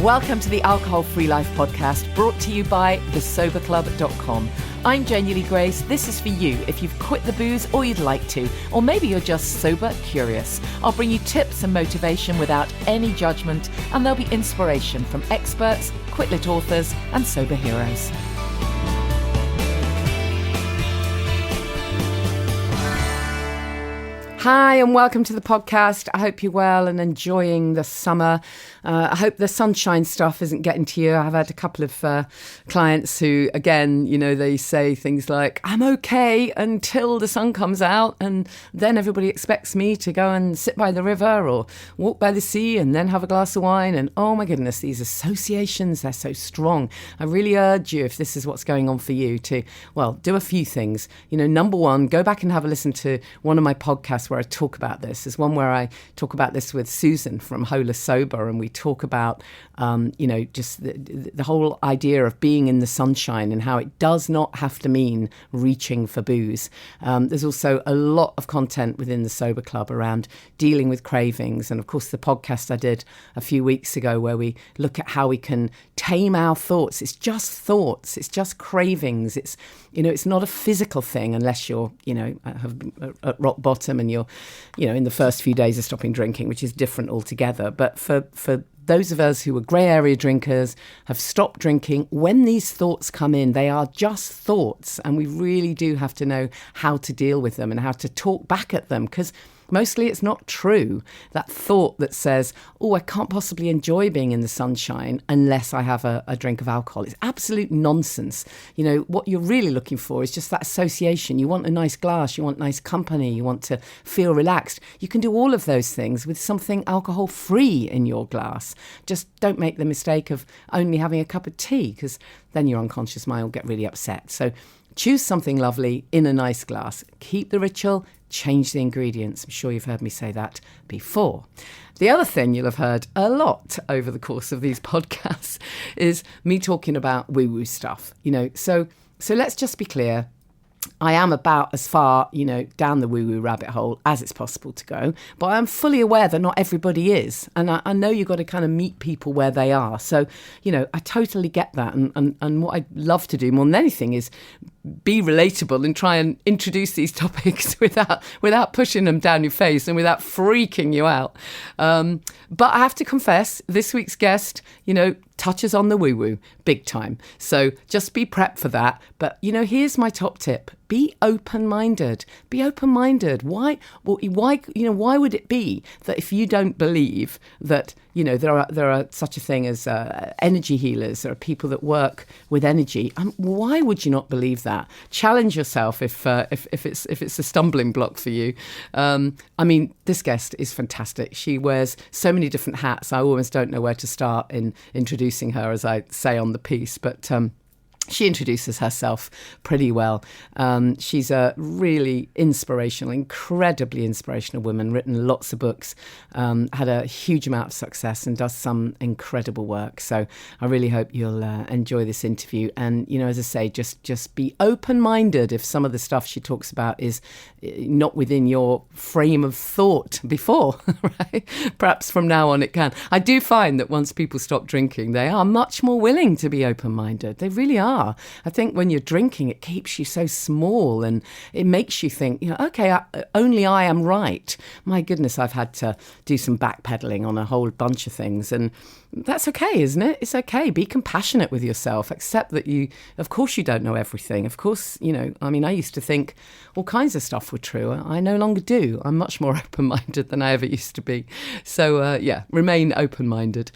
Welcome to the Alcohol Free Life podcast, brought to you by thesoberclub.com. I'm Sonja Grace. This is for you if you've quit the booze or you'd like to, or maybe you're just sober curious. I'll bring you tips and motivation without any judgment, and there'll be inspiration from experts, quit-lit authors, and sober heroes. Hi and welcome to the podcast. I hope you're well and enjoying the summer. I hope the sunshine stuff isn't getting to you. I've had a couple of clients who, again, they say things like, I'm okay until the sun comes out, and then everybody expects me to go and sit by the river or walk by the sea and then have a glass of wine. And oh my goodness, these associations, they're so strong. I really urge you, if this is what's going on for you, to, do a few things. Number one, go back and have a listen to one of my podcasts where I talk about this. There's one where I talk about this with Susan from Whole Sober, and we talk about, just the whole idea of being in the sunshine and how it does not have to mean reaching for booze. There's also a lot of content within the Sober Club around dealing with cravings. And of course, the podcast I did a few weeks ago where we look at how we can tame our thoughts. It's just thoughts. It's just cravings. It's not a physical thing unless you're, at rock bottom and you're, in the first few days of stopping drinking, which is different altogether. But for those of us who are grey area drinkers, have stopped drinking, when these thoughts come in, they are just thoughts. And we really do have to know how to deal with them and how to talk back at them, because mostly it's not true. That thought that says, I can't possibly enjoy being in the sunshine unless I have a drink of alcohol. It's absolute nonsense. What you're really looking for is just that association. You want a nice glass, you want nice company, you want to feel relaxed. You can do all of those things with something alcohol free in your glass. Just don't make the mistake of only having a cup of tea, because then your unconscious mind will get really upset. So choose something lovely in a nice glass. Keep the ritual, change the ingredients. I'm sure you've heard me say that before. The other thing you'll have heard a lot over the course of these podcasts is me talking about woo-woo stuff. So let's just be clear. I am about as far, down the woo-woo rabbit hole as it's possible to go. But I'm fully aware that not everybody is. And I know you've got to kind of meet people where they are. So, I totally get that. And what I'd love to do more than anything is be relatable and try and introduce these topics without pushing them down your face and without freaking you out. But I have to confess, this week's guest, touches on the woo-woo big time. So just be prepped for that. But, here's my top tip. Be open-minded. Be open-minded. Why would it be that if you don't believe that, there are such a thing as energy healers, there are people that work with energy, why would you not believe that? Challenge yourself if it's a stumbling block for you. This guest is fantastic. She wears so many different hats. I almost don't know where to start in introducing her, as I say on the piece, but she introduces herself pretty well. She's a really inspirational, incredibly inspirational woman, written lots of books, had a huge amount of success and does some incredible work. So I really hope you'll enjoy this interview. And, as I say, just be open-minded if some of the stuff she talks about is not within your frame of thought before, right? Perhaps from now on it can. I do find that once people stop drinking, they are much more willing to be open-minded. They really are. I think when you're drinking, it keeps you so small and it makes you think, okay, only I am right. My goodness, I've had to do some backpedaling on a whole bunch of things, and that's okay, isn't it? It's okay. Be compassionate with yourself. Accept that of course you don't know everything. Of course, I used to think all kinds of stuff were true. I no longer do. I'm much more open-minded than I ever used to be. So, remain open-minded.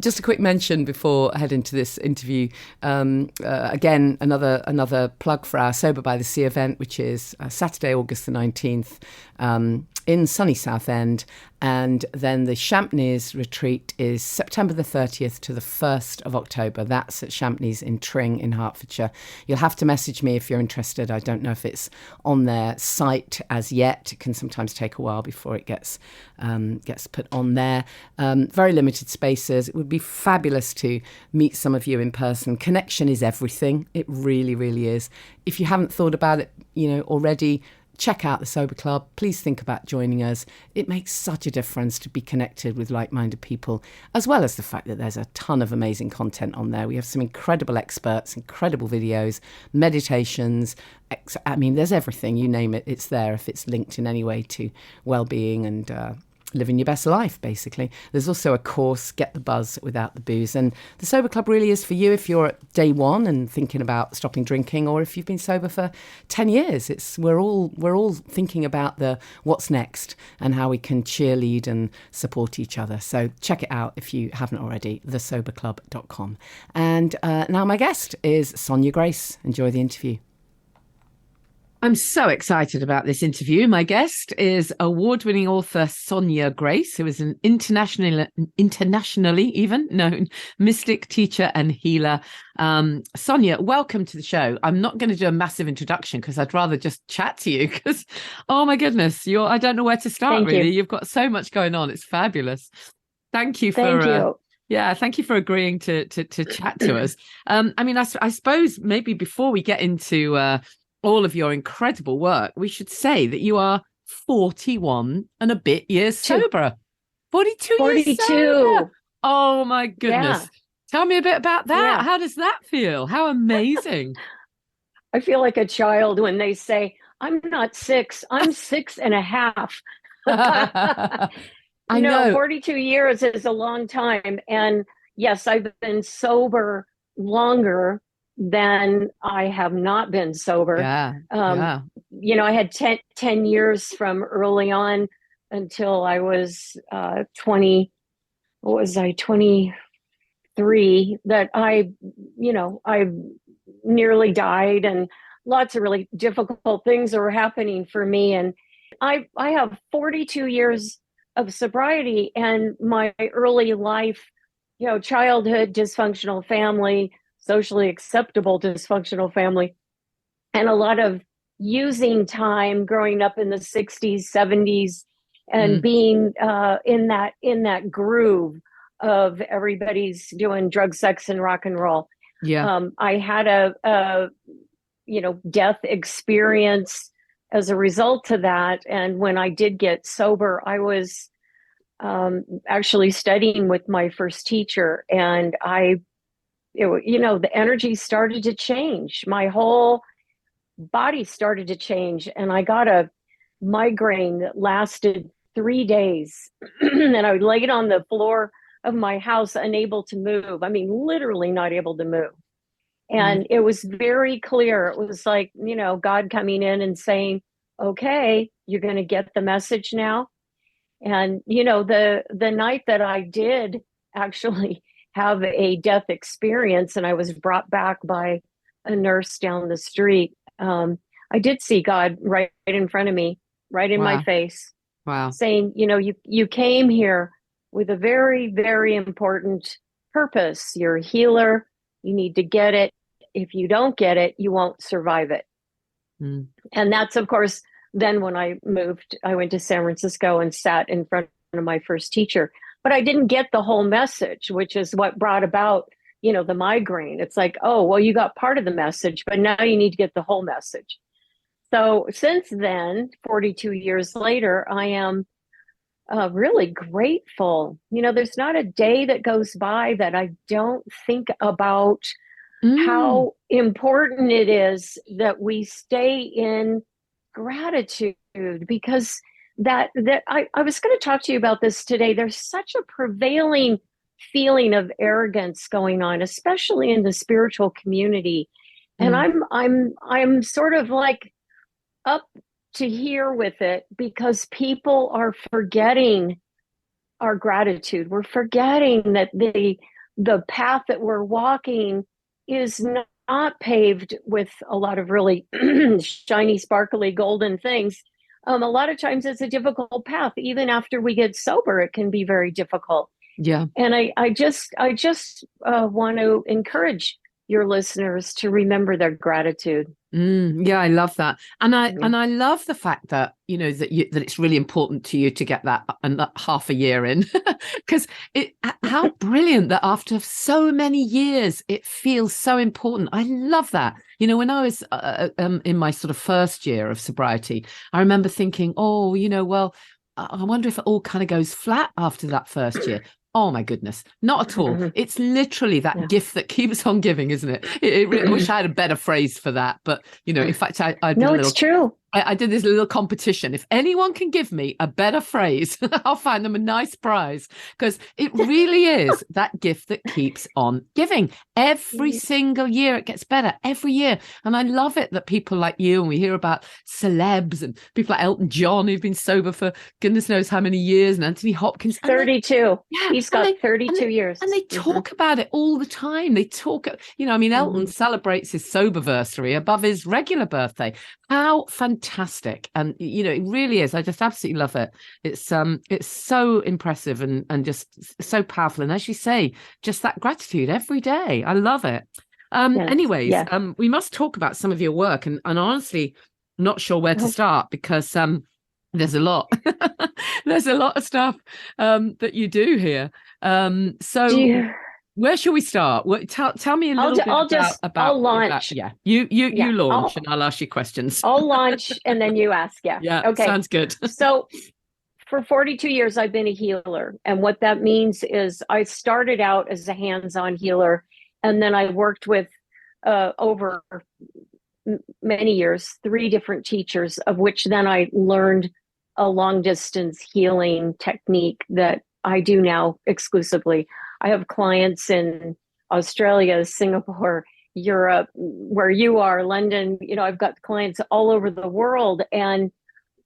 Just a quick mention before I head into this interview. Again, another plug for our Sober by the Sea event, which is Saturday, August the 19th, in sunny Southend. And then the Champneys retreat is September the 30th to the 1st of October. That's at Champneys in Tring in Hertfordshire. You'll have to message me if you're interested. I don't know if it's on their site as yet. It can sometimes take a while before it gets put on there. Very limited spaces. It would be fabulous to meet some of you in person. Connection is everything. It really, really is. If you haven't thought about it, already, check out the Sober Club. Please think about joining us. It makes such a difference to be connected with like-minded people, as well as the fact that there's a ton of amazing content on there. We have some incredible experts, incredible videos, meditations. I mean, there's everything, you name it, it's there if it's linked in any way to well-being and living your best life, basically. There's also a course, Get the Buzz Without the Booze. And the Sober Club really is for you if you're at day one and thinking about stopping drinking, or if you've been sober for 10 years. We're all thinking about the what's next and how we can cheerlead and support each other. So check it out if you haven't already, thesoberclub.com. And now my guest is Sonja Grace. Enjoy the interview. I'm so excited about this interview. My guest is award-winning author Sonja Grace, who is an internationally even known mystic, teacher and healer. Sonja, welcome to the show. I'm not going to do a massive introduction because I'd rather just chat to you because, oh my goodness, I don't know where to start. Thank you. You've got so much going on. It's fabulous. Thank you for thank you for agreeing to chat to us. I mean, I suppose maybe before we get into all of your incredible work, we should say that you are 41 and a bit years sober. 42 years sober. Oh my goodness. Yeah. Tell me a bit about that. Yeah. How does that feel? How amazing. I feel like a child when they say, I'm not 6, I'm 6.5. I know 42 years is a long time. And yes, I've been sober longer than I have not been sober. I had 10 years from early on until I was 23, that I nearly died, and lots of really difficult things were happening for me. And I have 42 years of sobriety, and my early life, childhood, dysfunctional family, socially acceptable dysfunctional family, and a lot of using time growing up in the 60s, 70s, and being in that groove of everybody's doing drug, sex, and rock and roll. I had a death experience as a result of that. And when I did get sober, I was actually studying with my first teacher, and the energy started to change. My whole body started to change, and I got a migraine that lasted 3 days. And I laid on the floor of my house, unable to move. I mean, literally not able to move. And it was very clear. It was like, God coming in and saying, okay, you're going to get the message now. And, the night that I did actually have a death experience, and I was brought back by a nurse down the street, I did see God right in front of me, right in my face, saying, you came here with a very, very important purpose. You're a healer. You need to get it. If you don't get it, you won't survive it. And that's, of course, then when I moved, I went to San Francisco and sat in front of my first teacher. But I didn't get the whole message, which is what brought about, the migraine. It's like, oh, well, you got part of the message, but now you need to get the whole message. So since then, 42 years later, I am really grateful. There's not a day that goes by that I don't think about how important it is that we stay in gratitude, because that I was going to talk to you about this today. There's such a prevailing feeling of arrogance going on, especially in the spiritual community. And I'm sort of like up to here with it, because people are forgetting our gratitude. We're forgetting that the path that we're walking is not paved with a lot of really shiny, sparkly, golden things. A lot of times it's a difficult path. Even after we get sober, it can be very difficult. Yeah. And I just want to encourage your listeners to remember their gratitude. Yeah, I love that. And I love the fact that, that it's really important to you to get that half a year in, because how brilliant that after so many years, it feels so important. I love that. When I was in my sort of first year of sobriety, I remember thinking, oh, well, I wonder if it all kind of goes flat after that first year. Oh my goodness, not at all. It's literally that gift that keeps on giving, isn't it? I wish I had a better phrase for that, but in fact, I did no, it's true. I did this little competition. If anyone can give me a better phrase, I'll find them a nice prize, because it really is that gift that keeps on giving. Every single year it gets better, every year. And I love it that people like you, and we hear about celebs and people like Elton John who've been sober for goodness knows how many years, and Anthony Hopkins. 32. He's got 32 years. And they talk about it all the time. They talk, Elton celebrates his soberversary above his regular birthday. How fantastic. And, it really is. I just absolutely love it. It's so impressive and just so powerful. And as you say, just that gratitude every day. I love it. We must talk about some of your work. And honestly, not sure where to start, because there's a lot. There's a lot of stuff that you do here. Where shall we start? Tell me a little bit about I'll launch. You launch, and I'll ask you questions. I'll launch and then you ask. Yeah. Okay. Sounds good. So for 42 years, I've been a healer. And what that means is I started out as a hands-on healer, and then I worked with over many years, 3 different teachers, of which then I learned a long distance healing technique that I do now exclusively. I have clients in Australia, Singapore, Europe, where you are, London. I've got clients all over the world, and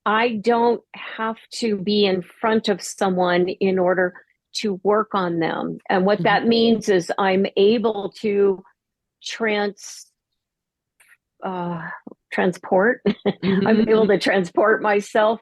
I don't have to be in front of someone in order to work on them. And what that means is I'm able to transport. I'm able to transport myself.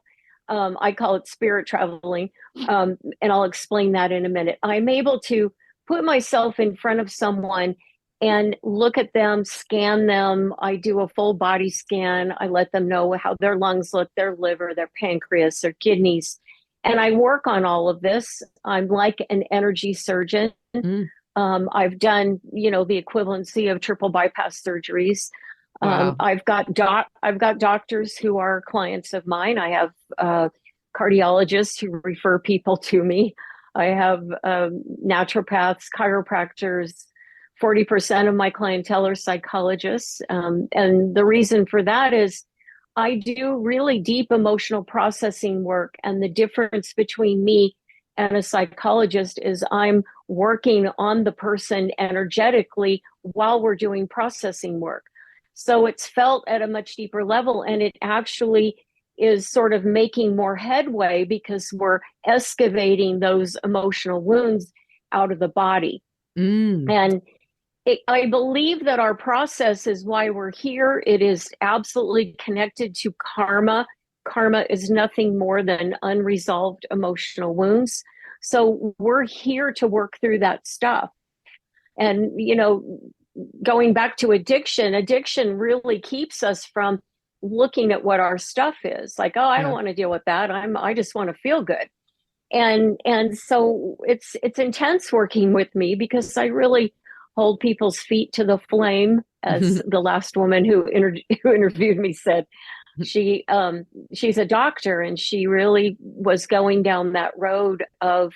I call it spirit traveling. And I'll explain that in a minute. I'm able to put myself in front of someone and look at them, scan them. I do a full body scan. I let them know how their lungs look, their liver, their pancreas, their kidneys. And I work on all of this. I'm like an energy surgeon. I've done, the equivalency of triple bypass surgeries. Wow. I've got doctors who are clients of mine. I have cardiologists who refer people to me. I have naturopaths, chiropractors. 40% of my clientele are psychologists. And the reason for that is I do really deep emotional processing work. And the difference between me and a psychologist is I'm working on the person energetically while we're doing processing work. So it's felt at a much deeper level, and it actually is sort of making more headway because we're excavating those emotional wounds out of the body. And I believe that our process is why we're here. It is absolutely connected to karma. Karma is nothing more than unresolved emotional wounds. So we're here to work through that stuff. And, going back to addiction really keeps us from looking at what our stuff is. Like, oh, I don't want to deal with that. I just want to feel good. And so it's intense working with me because I really hold people's feet to the flame, as the last woman who interviewed me said. She's a doctor, and she really was going down that road of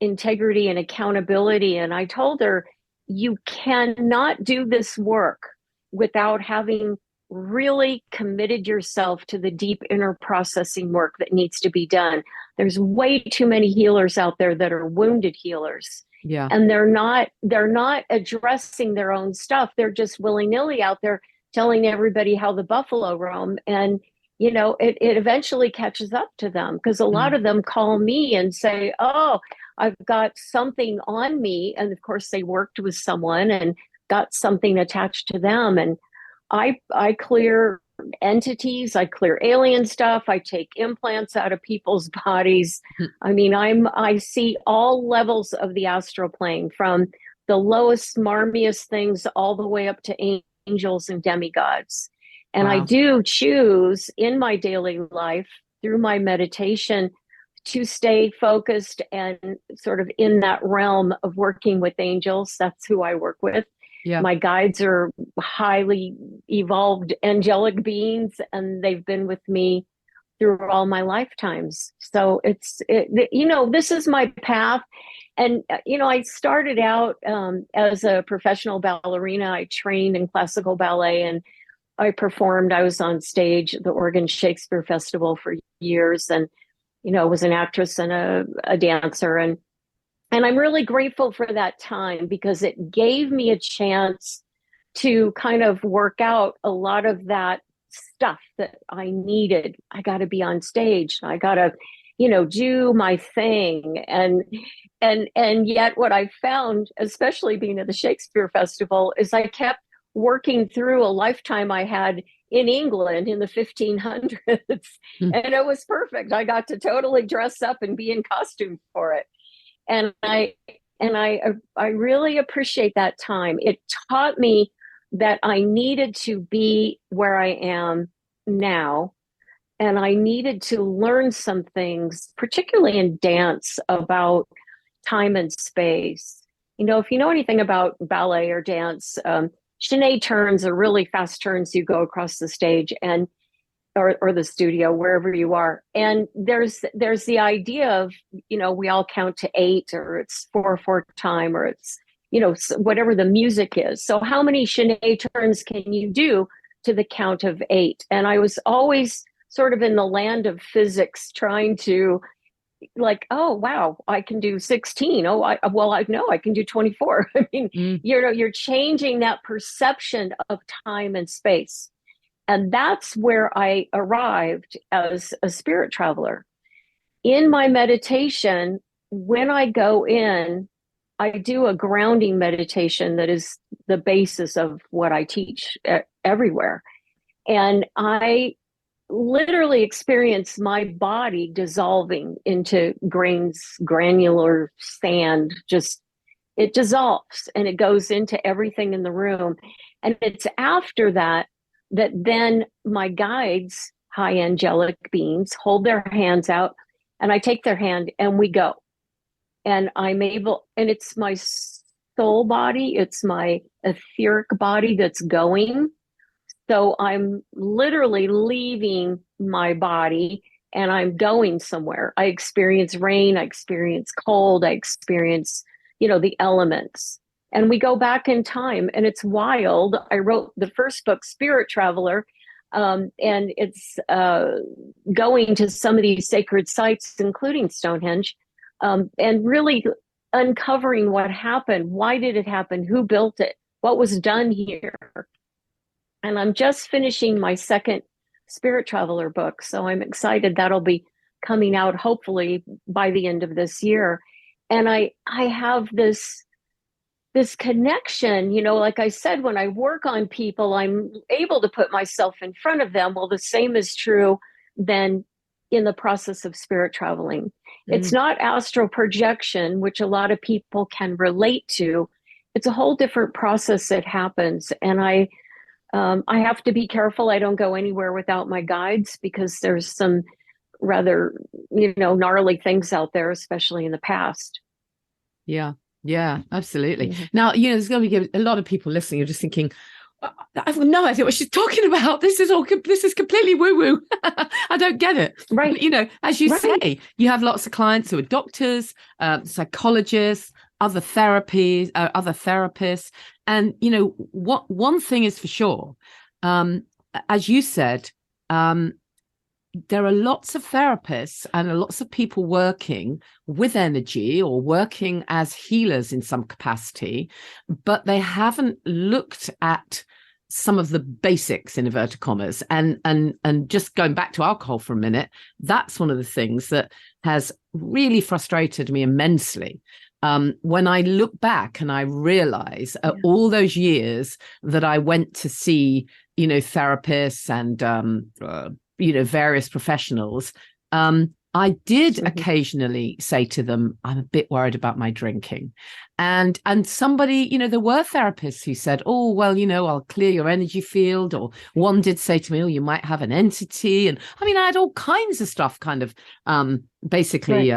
integrity and accountability. And I told her, you cannot do this work without having really committed yourself to the deep inner processing work that needs to be done. There's way too many healers out there that are wounded healers. Yeah. And they're not addressing their own stuff. They're just willy-nilly out there telling everybody how the buffalo roam. And, it eventually catches up to them, because a lot of them call me and say, oh, I've got something on me. And of course they worked with someone and got something attached to them. And I clear entities, I clear alien stuff, I take implants out of people's bodies. I mean, I see all levels of the astral plane, from the lowest, smarmiest things all the way up to angels and demigods. And I do choose in my daily life, through my meditation, to stay focused and sort of in that realm of working with angels. That's who I work with. Yeah. My guides are highly evolved angelic beings, and they've been with me through all my lifetimes. So this is my path. And, I started out as a professional ballerina. I trained in classical ballet and I performed. I was on stage at the Oregon Shakespeare Festival for years and, was an actress and a dancer. And I'm really grateful for that time because it gave me a chance to kind of work out a lot of that stuff that I needed. I got to be on stage. I got to, do my thing. And yet what I found, especially being at the Shakespeare Festival, is I kept working through a lifetime I had in England in the 1500s. And it was perfect. I got to totally dress up and be in costume for it. And I really appreciate that time. It taught me that I needed to be where I am now. And I needed to learn some things, particularly in dance, about time and space. If you know anything about ballet or dance, chaîné turns are really fast turns you go across the stage and or the studio, wherever you are. And there's the idea of, we all count to 8, or it's 4/4 time, or it's, whatever the music is. So how many chaîné turns can you do to the count of 8? And I was always sort of in the land of physics trying to oh, wow, I can do 16. Oh, I know I can do 24. I mean, you're changing that perception of time and space. And that's where I arrived as a spirit traveler. In my meditation, when I go in, I do a grounding meditation that is the basis of what I teach everywhere. And I literally experience my body dissolving into granular sand. Just it dissolves and it goes into everything in the room. And it's after that then my guides, high angelic beings, hold their hands out and I take their hand and we go. And I'm able, and it's my soul body, it's my etheric body that's going. So I'm literally leaving my body and I'm going somewhere. I experience rain, I experience cold, I experience, the elements. And we go back in time and it's wild. I wrote the first book, Spirit Traveler, and it's going to some of these sacred sites, including Stonehenge, and really uncovering what happened. Why did it happen? Who built it? What was done here? And I'm just finishing my second Spirit Traveler book. So I'm excited that'll be coming out hopefully by the end of this year. And I have this connection, like I said, when I work on people, I'm able to put myself in front of them. Well, the same is true then in the process of spirit traveling. It's not astral projection, which a lot of people can relate to. It's a whole different process that happens. And I have to be careful. I don't go anywhere without my guides because there's some rather, gnarly things out there, especially in the past. Yeah, absolutely. Now, there's going to be a lot of people listening who are just thinking, I have no idea what she's talking about. This is completely woo-woo. I don't get it. Right. But, as you say, you have lots of clients who are doctors, psychologists, other therapists. And, one thing is for sure, as you said, there are lots of therapists and lots of people working with energy or working as healers in some capacity, but they haven't looked at some of the basics in inverted commas. And just going back to alcohol for a minute, that's one of the things that has really frustrated me immensely. When I look back and I realize all those years that I went to see, therapists and various professionals, I did occasionally say to them, I'm a bit worried about my drinking. And somebody, there were therapists who said, oh, well, I'll clear your energy field. Or one did say to me, oh, you might have an entity. And I mean, I had all kinds of stuff kind of basically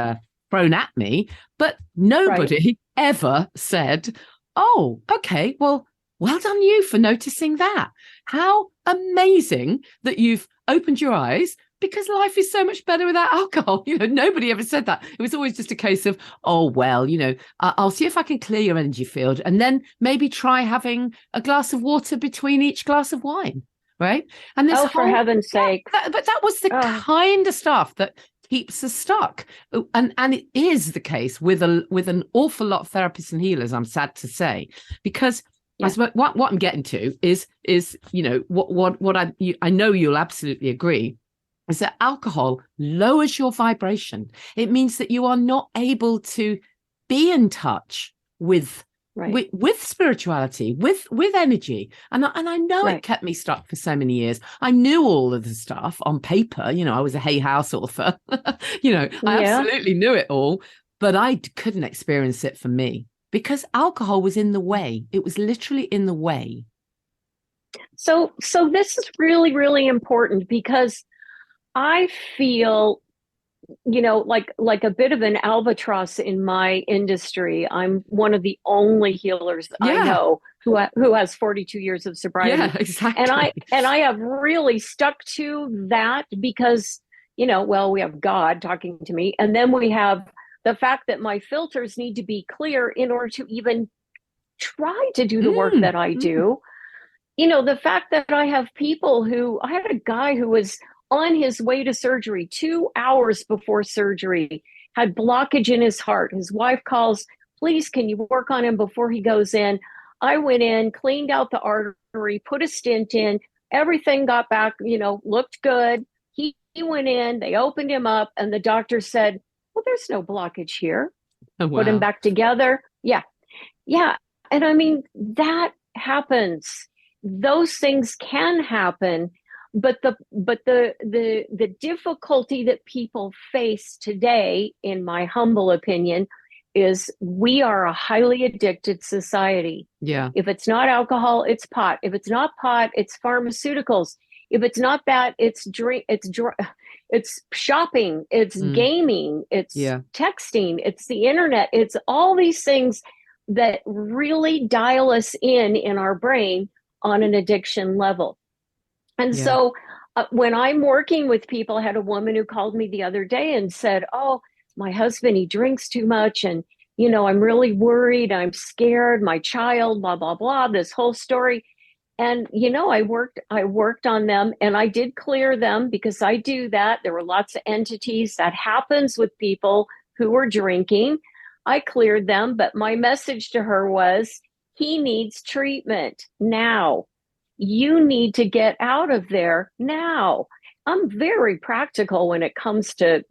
thrown at me, but nobody ever said, oh, okay, well, Well done you for noticing that. How amazing that you've opened your eyes, because life is so much better without alcohol. Nobody ever said that. It was always just a case of, oh, well, I'll see if I can clear your energy field, and then maybe try having a glass of water between each glass of wine. Right. And this for heaven's sake. But that was the kind of stuff that keeps us stuck. And it is the case with an awful lot of therapists and healers, I'm sad to say, because what I'm getting to is what I know you'll absolutely agree is that alcohol lowers your vibration. It means that you are not able to be in touch with spirituality, with energy. And I know it kept me stuck for so many years. I knew all of the stuff on paper. I was a Hay House author. I absolutely knew it all, but I couldn't experience it for me because alcohol was in the way. It was literally in the way. So this is really, really important, because I feel like a bit of an albatross in my industry. I'm one of the only healers I know who has 42 years of sobriety. Yeah, exactly. And I have really stuck to that because, we have God talking to me. And then we have the fact that my filters need to be clear in order to even try to do the work that I do. The fact that I have I had a guy who was on his way to surgery 2 hours before surgery, had blockage in his heart. His wife calls, please, can you work on him before he goes in? I went in, cleaned out the artery, put a stent in, everything got back, looked good. He went in, they opened him up, and the doctor said, well, there's no blockage here. Oh, wow. Put him back together. Yeah. And I mean, that happens. Those things can happen. But the difficulty that people face today, in my humble opinion, is we are a highly addicted society. Yeah. If it's not alcohol, it's pot. If it's not pot, it's pharmaceuticals. If it's not that, it's shopping, it's gaming, it's texting, it's the internet, it's all these things that really dial us in our brain on an addiction level. And so when I'm working with people, I had a woman who called me the other day and said, oh, my husband, he drinks too much. And, I'm really worried. I'm scared. My child, blah, blah, blah, this whole story. And, I worked on them, and I did clear them, because I do that. There were lots of entities that happens with people who were drinking. I cleared them. But my message to her was, he needs treatment now. You need to get out of there now. I'm very practical when it comes to,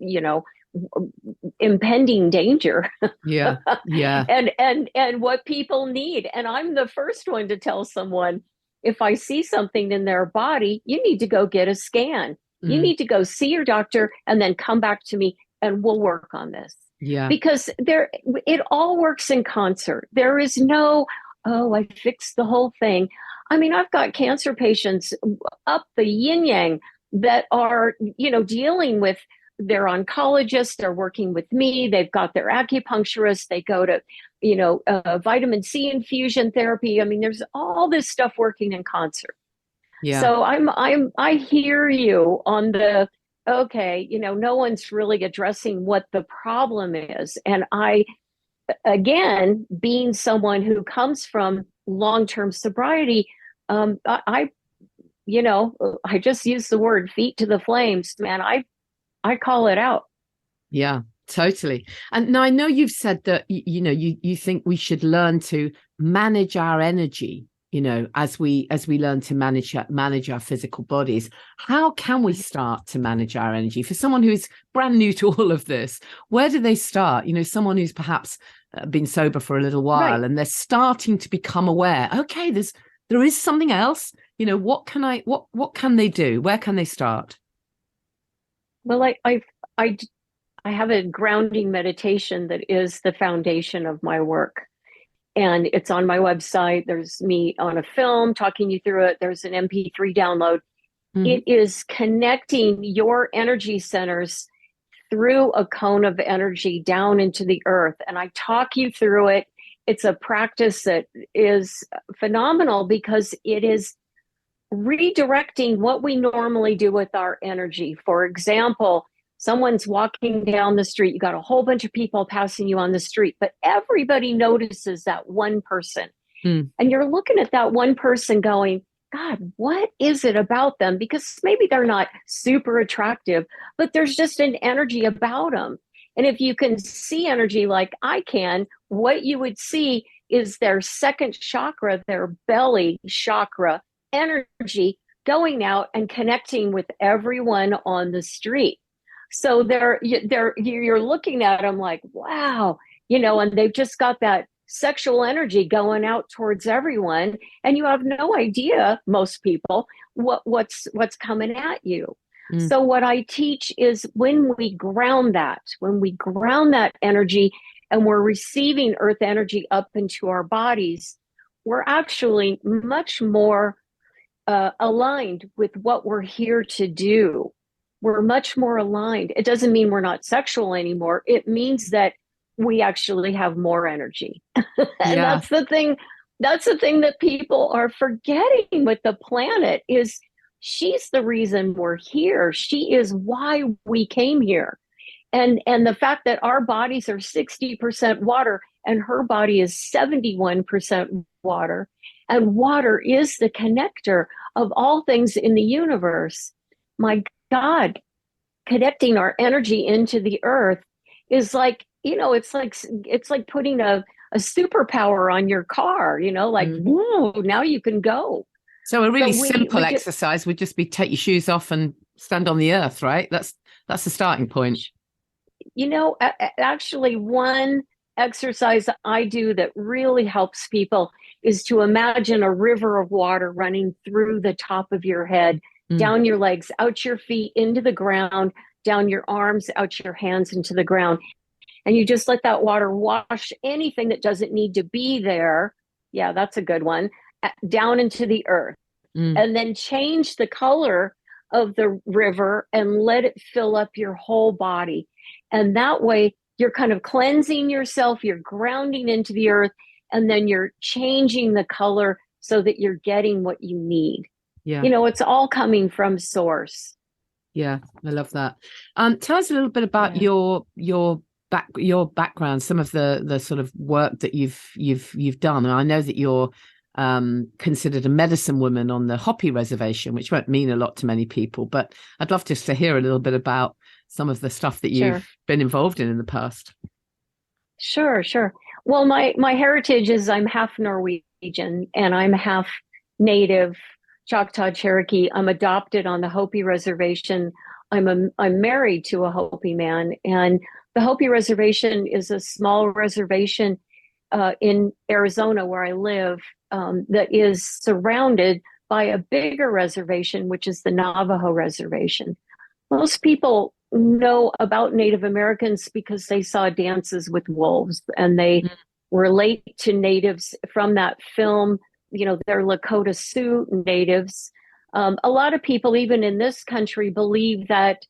impending danger. Yeah. And what people need. And I'm the first one to tell someone, if I see something in their body, you need to go get a scan. You need to go see your doctor and then come back to me, and we'll work on this. Yeah. Because it all works in concert. There is no, oh, I fixed the whole thing. I mean, I've got cancer patients up the yin yang that are, dealing with their oncologists. They're working with me. They've got their acupuncturist. They go to, vitamin C infusion therapy. I mean, there's all this stuff working in concert. Yeah. So I hear you on the, okay, no one's really addressing what the problem is. And again, being someone who comes from long-term sobriety, I just use the word feet to the flames, man. I call it out. Yeah, totally. And now I know you've said that, you think we should learn to manage our energy, as we learn to manage our physical bodies. How can we start to manage our energy? For someone who's brand new to all of this, where do they start? Someone who's perhaps been sober for a little while, and they're starting to become aware. Okay, there is something else. What can they do? Where can they start? Well, I have a grounding meditation that is the foundation of my work. And it's on my website. There's me on a film talking you through it. There's an MP3 download. It is connecting your energy centers through a cone of energy down into the earth. And I talk you through it it's a practice that is phenomenal because it is redirecting what we normally do with our energy. For example, someone's walking down the street, you got a whole bunch of people passing you on the street, but everybody notices that one person. And you're looking at that one person going, God, what is it about them? Because maybe they're not super attractive, but there's just an energy about them. And if you can see energy like I can, what you would see is their second chakra, their belly chakra energy going out and connecting with everyone on the street. So you're looking at them like, wow, and they've just got that sexual energy going out towards everyone, and you have no idea, most people, what's coming at you. So what I teach is when we ground that energy and we're receiving earth energy up into our bodies, we're actually much more aligned with what we're here to do. We're much more aligned. It doesn't mean we're not sexual anymore. It means that we actually have more energy. And that's the thing that people are forgetting with the planet is she's the reason we're here. She is why we came here. And the fact that our bodies are 60% water and her body is 71% water, and water is the connector of all things in the universe. My God, connecting our energy into the earth is like, it's like putting a superpower on your car, like, whoa, now you can go. So a really simple exercise would just be take your shoes off and stand on the earth, right? That's the starting point. Actually, one exercise I do that really helps people is to imagine a river of water running through the top of your head, down your legs, out your feet, into the ground, down your arms, out your hands, into the ground. And you just let that water wash anything that doesn't need to be there. Yeah, that's a good one. Down into the earth. And then change the color of the river and let it fill up your whole body. And that way you're kind of cleansing yourself, you're grounding into the earth, and then you're changing the color so that you're getting what you need. Yeah. It's all coming from source. Yeah, I love that. Tell us a little bit about your background, some of the sort of work that you've done. And I know that you're considered a medicine woman on the Hopi reservation, which won't mean a lot to many people, but I'd love just to hear a little bit about some of the stuff that you've been involved in the past. Sure. Well, my heritage is I'm half Norwegian and I'm half Native Choctaw Cherokee. I'm adopted on the Hopi reservation. I'm married to a Hopi man, and the Hopi reservation is a small reservation in Arizona where I live that is surrounded by a bigger reservation, which is the Navajo reservation. Most people know about Native Americans because they saw dances with wolves and they relate to natives from that film. They're Lakota Sioux natives. A lot of people, even in this country, believe that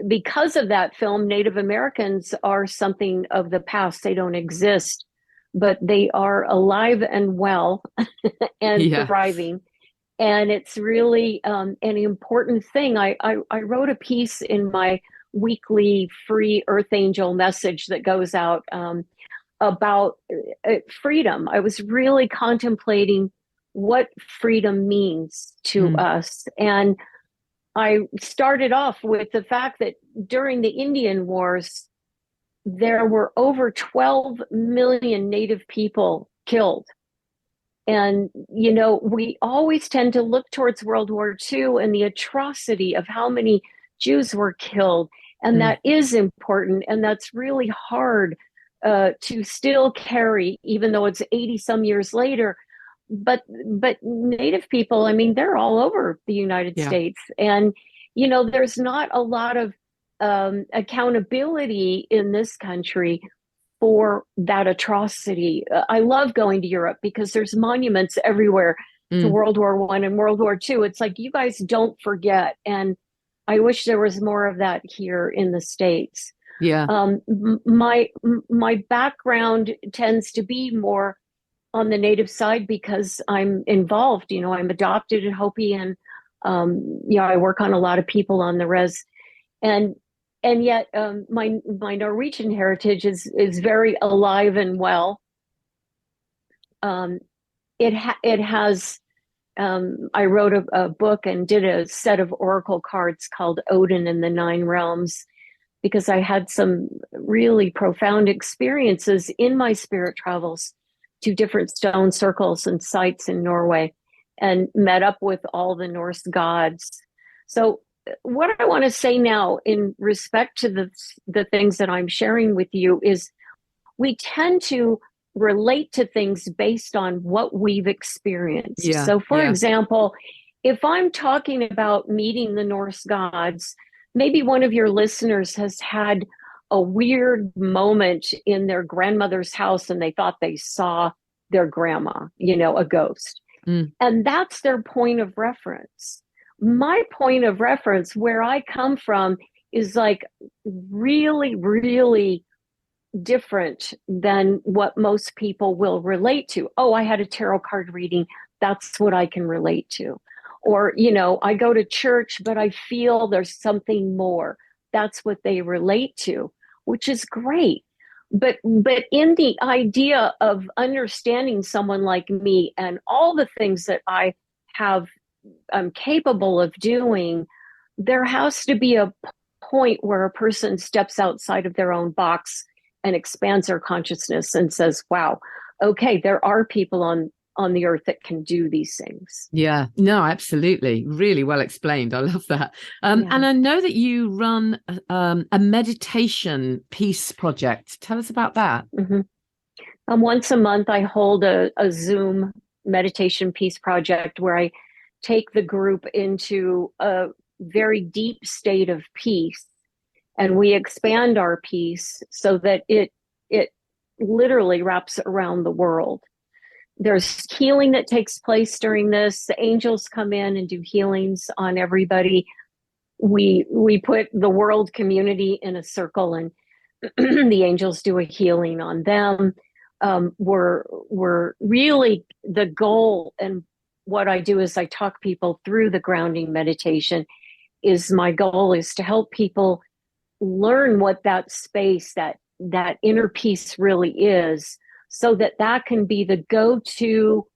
because of that film, Native Americans are something of the past. They don't exist, but they are alive and well and thriving. And it's really an important thing. I wrote a piece in my weekly free Earth Angel message that goes out about freedom. I was really contemplating what freedom means to us. And I started off with the fact that during the Indian Wars, there were over 12 million Native people killed. And, we always tend to look towards World War II and the atrocity of how many Jews were killed. And that is important. And that's really hard to still carry, even though it's 80 some years later. But Native people, they're all over the United States. And, there's not a lot of accountability in this country for that atrocity. I love going to Europe because there's monuments everywhere to World War I and World War II. It's like, you guys don't forget. And I wish there was more of that here in the States. Yeah. My background tends to be more on the Native side because I'm involved. I'm adopted in Hopi, and I work on a lot of people on the res, and yet my Norwegian heritage is very alive and well. It has. I wrote a book and did a set of oracle cards called Odin and the Nine Realms, because I had some really profound experiences in my spirit travels to different stone circles and sites in Norway, and met up with all the Norse gods. So what I want to say now in respect to the things that I'm sharing with you is we tend to relate to things based on what we've experienced. Yeah, so for yeah. example, if I'm talking about meeting the Norse gods, maybe one of your listeners has had a weird moment in their grandmother's house and they thought they saw their grandma, a ghost. And that's their point of reference. My point of reference, where I come from, is like really, really different than what most people will relate to. Oh, I had a tarot card reading. That's what I can relate to. Or, I go to church, but I feel there's something more. That's what they relate to, which is great. But in the idea of understanding someone like me and all the things that I'm capable of doing, there has to be a point where a person steps outside of their own box and expands their consciousness and says, wow, okay, there are people on the earth that can do these things. Yeah, no, absolutely. Really well explained. I love that. And I know that you run a meditation peace project. Tell us about that. Mm-hmm. Once a month, I hold a Zoom meditation peace project where I take the group into a very deep state of peace, and we expand our peace so that it literally wraps around the world. There's healing that takes place during this. The angels come in and do healings on everybody. We put the world community in a circle, and the angels do a healing on them. We're really, the goal, and what I do is I talk people through the grounding meditation. My goal is to help people learn what that space, that inner peace really is, so that can be the go-to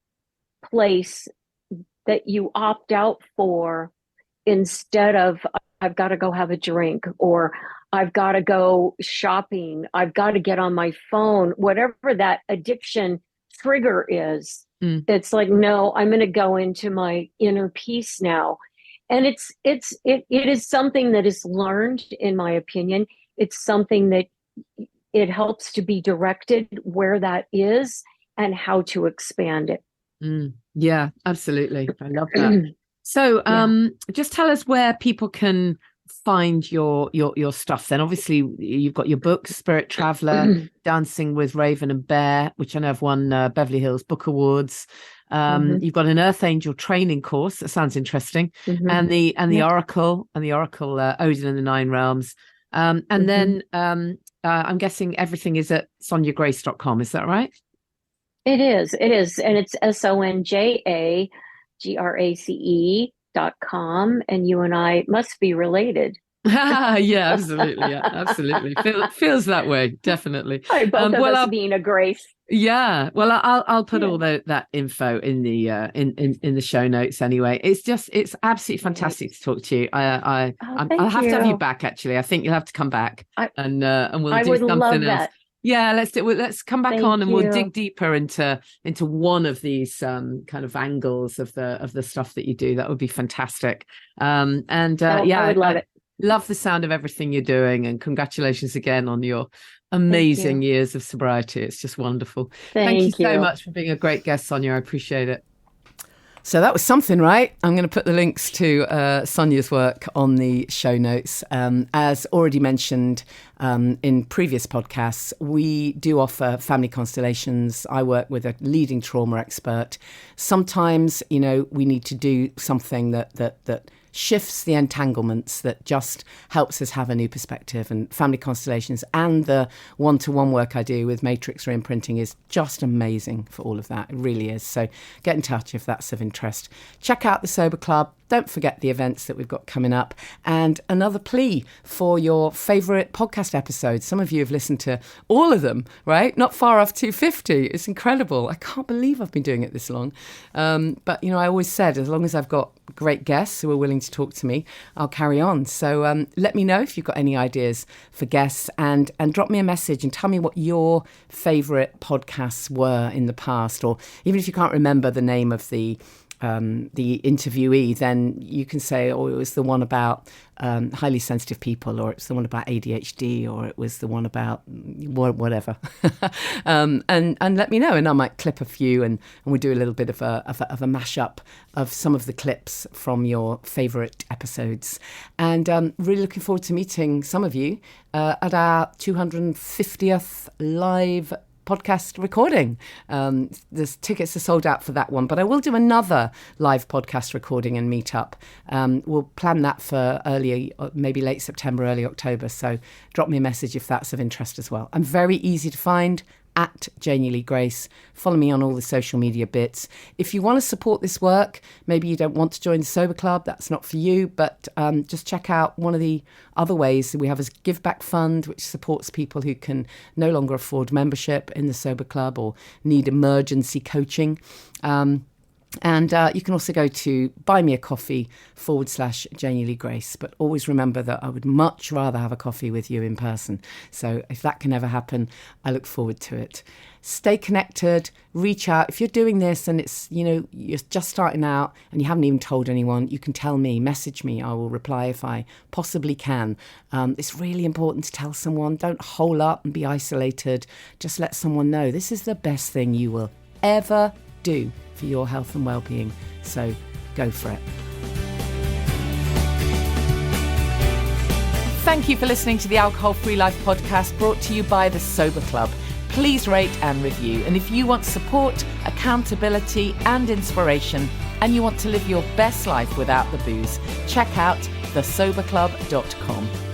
place that you opt out for, instead of I've got to go have a drink, or I've got to go shopping, I've got to get on my phone, whatever that addiction trigger is. It's like, no, I'm going to go into my inner peace now. And it is something that is learned, in my opinion. It's something that it helps to be directed where that is and how to expand it. Yeah, absolutely. I love that. So just tell us where people can find your stuff then. Obviously, you've got your book, Spirit Traveler, Dancing with Raven and Bear, which I know have won Beverly Hills Book Awards. You've got an Earth Angel training course. That sounds interesting. And the Oracle Odin and the Nine Realms. Then I'm guessing everything is at sonjagrace.com. Is that right? It is. And it's SonjaGrace.com. And you and I must be related. Yeah, absolutely. Yeah, absolutely. Feels that way. Definitely. Both of us being a Grace. Yeah. Well, I'll put all that info in the in the show notes anyway. It's absolutely fantastic to talk to you. I'll have to have you back. Actually, I think you'll have to come back and we'll do something else. That. Yeah, let's come back on and we'll dig deeper into one of these kind of angles of the stuff that you do. That would be fantastic. I would love it. Love the sound of everything you're doing, and congratulations again on your amazing years of sobriety. It's just wonderful. Thank you so much for being a great guest, Sonja. I appreciate it. So that was something, right? I'm going to put the links to Sonja's work on the show notes. As already mentioned in previous podcasts, we do offer family constellations. I work with a leading trauma expert. Sometimes, we need to do something that shifts the entanglements, that just helps us have a new perspective. And family constellations and the one-to-one work I do with matrix reimprinting is just amazing for all of that. It really is. So get in touch if that's of interest. Check out the Sober Club. Don't forget the events that we've got coming up. And another plea for your favourite podcast episodes. Some of you have listened to all of them, right? Not far off 250. It's incredible. I can't believe I've been doing it this long. But, you know, I always said, as long as I've got great guests who are willing to talk to me, I'll carry on. So let me know if you've got any ideas for guests, and drop me a message and tell me what your favourite podcasts were in the past. Or even if you can't remember the name of the interviewee, then you can say, oh, it was the one about highly sensitive people, or it's the one about ADHD, or it was the one about whatever. And let me know, and I might clip a few, and we do a little bit of a mashup of some of the clips from your favourite episodes. And really looking forward to meeting some of you at our 250th live podcast recording. The tickets are sold out for that one, but I will do another live podcast recording and meet up. We'll plan that for maybe late September, early October. So drop me a message if that's of interest as well. I'm very easy to find at Janie Lee Grace. Follow me on all the social media bits. If you want to support this work, maybe you don't want to join the Sober Club, that's not for you, but just check out one of the other ways that we have is Give Back Fund, which supports people who can no longer afford membership in the Sober Club or need emergency coaching. And you can also go to buymeacoffee.com/Janie Lee Grace. But always remember that I would much rather have a coffee with you in person. So if that can ever happen, I look forward to it. Stay connected, reach out. If you're doing this and it's, you know, you're just starting out and you haven't even told anyone, you can tell me, message me. I will reply if I possibly can. It's really important to tell someone. Don't hole up and be isolated. Just let someone know this is the best thing you will ever do for your health and well-being. So go for it. Thank you for listening to the Alcohol Free Life podcast, brought to you by the Sober Club. Please rate and review. And if you want support, accountability and inspiration, and you want to live your best life without the booze, check out thesoberclub.com.